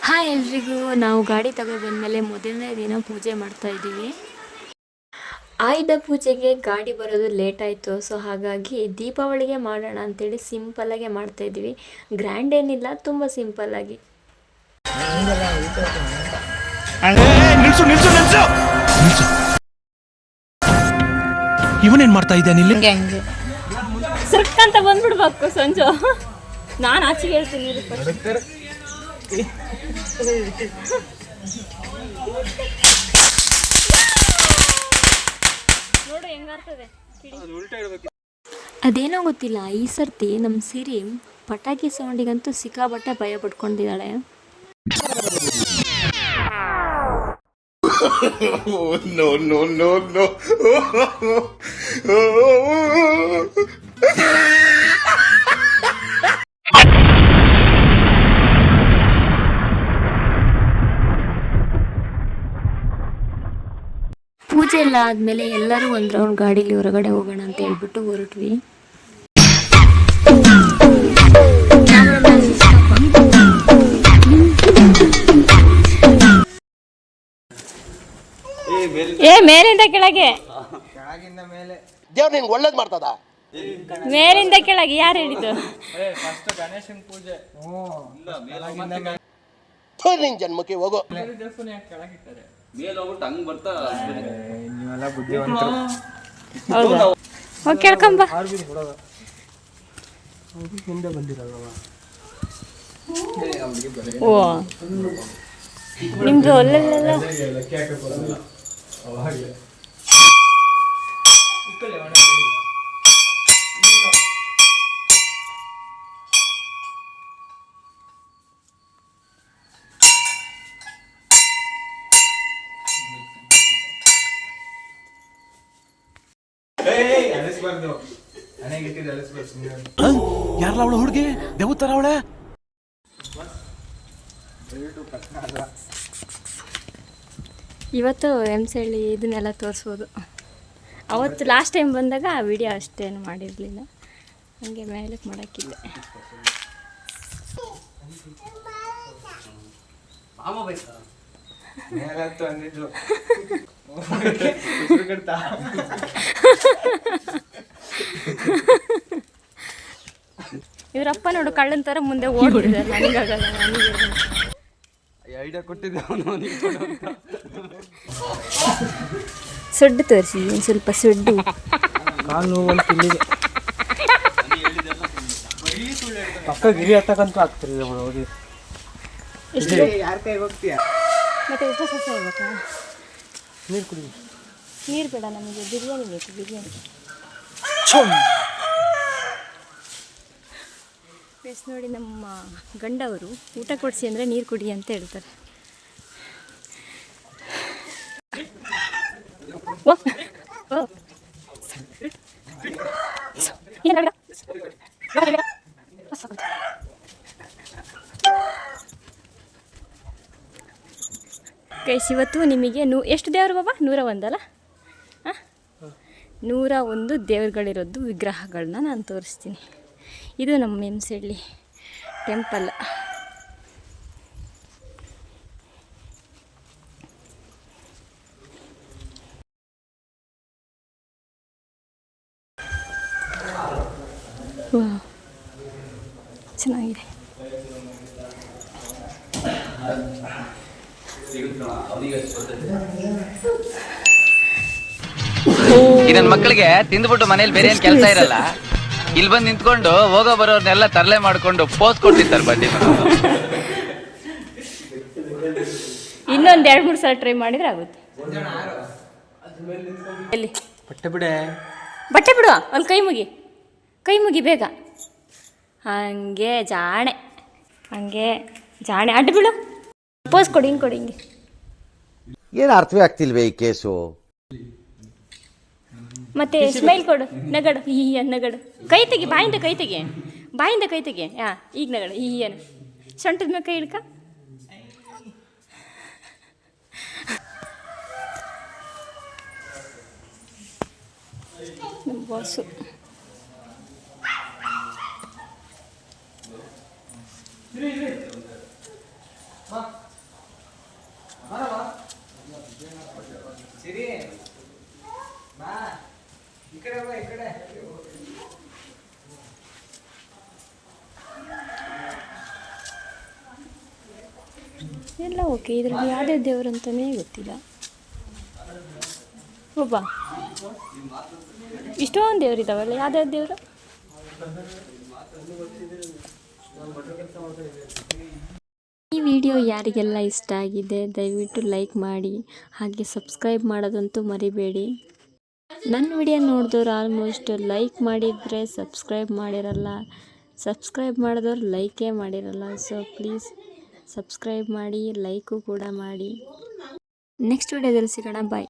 Hi ಎಲ್ರಿಗೂ. ನಾವು ಗಾಡಿ ತಗೊಬಂದಮೇಲೆ ಮೊದಲನೇ ದಿನ ಪೂಜೆ ಮಾಡ್ತಾಯಿದ್ದೀವಿ. ಆಯುಧ ಪೂಜೆಗೆ ಗಾಡಿ ಬರೋದು ಲೇಟ್ ಆಯಿತು. ಸೊ ಹಾಗಾಗಿ ದೀಪಾವಳಿಗೆ ಮಾಡೋಣ ಅಂತೇಳಿ ಸಿಂಪಲ್ಲಾಗೆ ಮಾಡ್ತಾಯಿದ್ದೀವಿ. ಗ್ರ್ಯಾಂಡ್ ಏನಿಲ್ಲ, ತುಂಬ ಸಿಂಪಲ್ಲಾಗಿ. ಇವನೇನು ಮಾಡ್ತಾ ಇದ್ದಾನೆ ಇಲ್ಲಿ? ಸುಕ್ಕಂತ ಬಂದ್ಬಿಡ್ಬೇಕು ಸಂಜು. ನಾನು ಆಚೆಗೆ ಹೇಳ್ತೀನಿ. ನೋಡು ಹೆಂಗಾಗ್ತದೆ. ಅದೇನೋ ಗೊತ್ತಿಲ್ಲ, ಈ ಸರ್ತಿ ನಮ್ಮ ಸಿರಿ ಪಟಾಕಿ ಸೌಂಡಿಗಂತೂ ಸಿಕ್ಕಾಬಟ್ಟೆ ಭಯ ಪಡ್ಕೊಂಡಿದ್ದಾಳೆ. No, no, no, no. ಪೂಜೆ ಎಲ್ಲ ಆದಮೇಲೆ ಎಲ್ಲರೂ ಒಂದು ರೌಂಡ್ ಗಾಡೀಲಿ ಹೊರಗಡೆ ಹೋಗೋಣ ಅಂತ ಹೇಳ್ಬಿಟ್ಟು ಹೊರಟ್ವಿ. ಮೇಲಿಂದ ಕೆಳಗೆ, ದೇವ್ರು ನಿನ್ಗೆ ಒಳ್ಳೇದು ಮಾಡ್ತದ. ಮೇಲಿಂದ ಕೆಳಗೆ ಯಾರು ಹೇಳಿದ್ದು? ನಿನ್ ಜನ್ಮಕ್ಕೆ ಹೋಗೋ. ಹೋಗಿ ಕೇಳ್ಕೊಂಬ. ಓ ನಿಮ್ದು ಅಲ್ಲೆಲ್ಲ ಯಾರಲ್ಲ ಅವಳು ಹುಡುಗಿ? ದೇವತರ ಅವಳೆ. ಇವತ್ತು ಹೇಳಿ ಇದನ್ನೆಲ್ಲ ತೋರಿಸ್ಬೋದು. ಅವತ್ತು ಲಾಸ್ಟ್ ಟೈಮ್ ಬಂದಾಗ ಆ ವಿಡಿಯೋ ಅಷ್ಟೇನು ಮಾಡಿರಲಿಲ್ಲ, ಹಂಗೆ ಮೇಲಕ್ಕೆ ಮಾಡೋಕ್ಕಿಲ್ಲ. ಇವರಪ್ಪ ನೋಡು ಕಳ್ಳನ ಥರ ಮುಂದೆ ಓಡ್ಬಿಟ್ಟಿದ್ದಾರೆ. ನನಗಾಗಲ್ಲ, ಐಡಿಯಾ ಕೊಟ್ಟಿದ್ದೆ ಅವನು. ಸೊಡ್ಡು ತೋರಿಸಿ, ಒಂದು ಸ್ವಲ್ಪ ಸೊಡ್ಡು. ನಾನು ಒಂದು ತಿಂಡಿಗೆ ಪಕ್ಕ ಗಿರಿ ಹತ್ತಕ್ಕಂತೂ ಆಗ್ತಿರಲಿಲ್ಲ ಹೋಗಿ. ಎಷ್ಟು ಯಾರ ಕೈಗೆ ಹೋಗ್ತೀಯಾ? ಮತ್ತೆ ಉಪವಾಸ ಇರ್ಬೇಕಾ? ನೀರು ಕುಡಿ. ನೀರು ಬೇಡ, ನಮಗೆ ಬಿರಿಯಾನಿ ಬೇಕು. ಬಿರಿಯಾನಿ ಪ್ಲೀಸ್ ನೋಡಿ, ನಮ್ಮ ಗಂಡವರು ಊಟ ಕೊಡಿಸಿ ಅಂದರೆ ನೀರು ಕುಡಿ ಅಂತ ಹೇಳ್ತಾರೆ. ಗೈಸ್, ಇವತ್ತು ನಿಮಗೆ ಎಷ್ಟು ದೇವರು ಬಾಬಾ? 101 ಅಲ್ಲ? ಹಾಂ, 101 ದೇವರುಗಳಿರೋದು ವಿಗ್ರಹಗಳನ್ನ ನಾನು ತೋರಿಸ್ತೀನಿ. ಇದು ನಮ್ಮ ಹೆಮ್ಸಳ್ಳಿ ಟೆಂಪಲ್. ವಾಹ್, ಚೆನ್ನಾಗಿದೆ. ನನ್ನ ಮಕ್ಕಳಿಗೆ ತಿಂದ್ಬಿಟ್ಟು ಮನೇಲಿ ಬೇರೆ ಏನ್ ಕೆಲಸ ಇರಲ್ಲ, ಇಲ್ಲಿ ಬಂದು ನಿಂತ್ಕೊಂಡು ಹೋಗೋ ಬರೋರ್ನೆಲ್ಲ ತರಲೆ ಮಾಡ್ಕೊಂಡು ಪೋಸ್ ಕೊಟ್ಟಿರ್ತಾರೆ. ಬನ್ನಿ, ಇನ್ನೊಂದು 2-3 ಸಲ ಟ್ರೈ ಮಾಡಿದ್ರೆ ಆಗುತ್ತೆ. ಎಲ್ಲಿ ಬಟ್ಟೆ ಬಿಡೆ, ಬಟ್ಟೆ ಬಿಡು, ಅಲ್ಲಿ ಕೈ ಮುಗಿ ಬೇಗ. ಹಂಗೆ ಜಾಣೆ, ಅಡ್ಡ ಬಿಡು. ಪೋಸ್ ಕೊಡಿ, ಹಿಂಗೆ. ಏನು ಅರ್ಥವೇ ಆಗ್ತಿಲ್ವೇ ಈ ಕೇಸು? ಮತ್ತೆ ಸ್ಮೈಲ್ ಕೊಡು, ನಗಡು, ನಗಡು. ಕೈ ತೆಗಿ, ಬಾಯಿಂದ ಕೈ ತೆಗಿ. ಹಾಂ, ಈಗ ನಗಡು, ಏನು ಸೊಂಟದ ಮೇಲೆ ಕೈ ಹಿಡ್ಕ. ನಮ್ಮ ಬಾಸು ಎಲ್ಲ ಓಕೆ, ಇದ್ರಲ್ಲಿ ಯಾವುದೇ ದೇವರು ಅಂತಲೇ ಗೊತ್ತಿಲ್ಲ. ಒಬ್ಬ ಇಷ್ಟೊಂದು ದೇವರಿದ್ದಾವಲ್ಲ, ಯಾವ್ಯಾವ ದೇವರು? ಈ ವಿಡಿಯೋ ಯಾರಿಗೆಲ್ಲ ಇಷ್ಟ ಆಗಿದೆ ದಯವಿಟ್ಟು ಲೈಕ್ ಮಾಡಿ, ಹಾಗೆ ಸಬ್ಸ್ಕ್ರೈಬ್ ಮಾಡೋದಂತೂ ಮರಿಬೇಡಿ. ನನ್ನ ವಿಡಿಯೋ ನೋಡಿದವ್ರು ಆಲ್ಮೋಸ್ಟ್ ಲೈಕ್ ಮಾಡಿದರೆ ಸಬ್ಸ್ಕ್ರೈಬ್ ಮಾಡಿರಲ್ಲ, ಸಬ್ಸ್ಕ್ರೈಬ್ ಮಾಡಿದವ್ರು ಲೈಕೇ ಮಾಡಿರಲ್ಲ. ಸೊ ಪ್ಲೀಸ್ ಸಬ್ಸ್ಕ್ರೈಬ್ ಮಾಡಿ, ಲೈಕು ಕೂಡ ಮಾಡಿ. ನೆಕ್ಸ್ಟ್ ವಿಡಿಯೋದಲ್ಲಿ ಸಿಗೋಣ, ಬಾಯ್.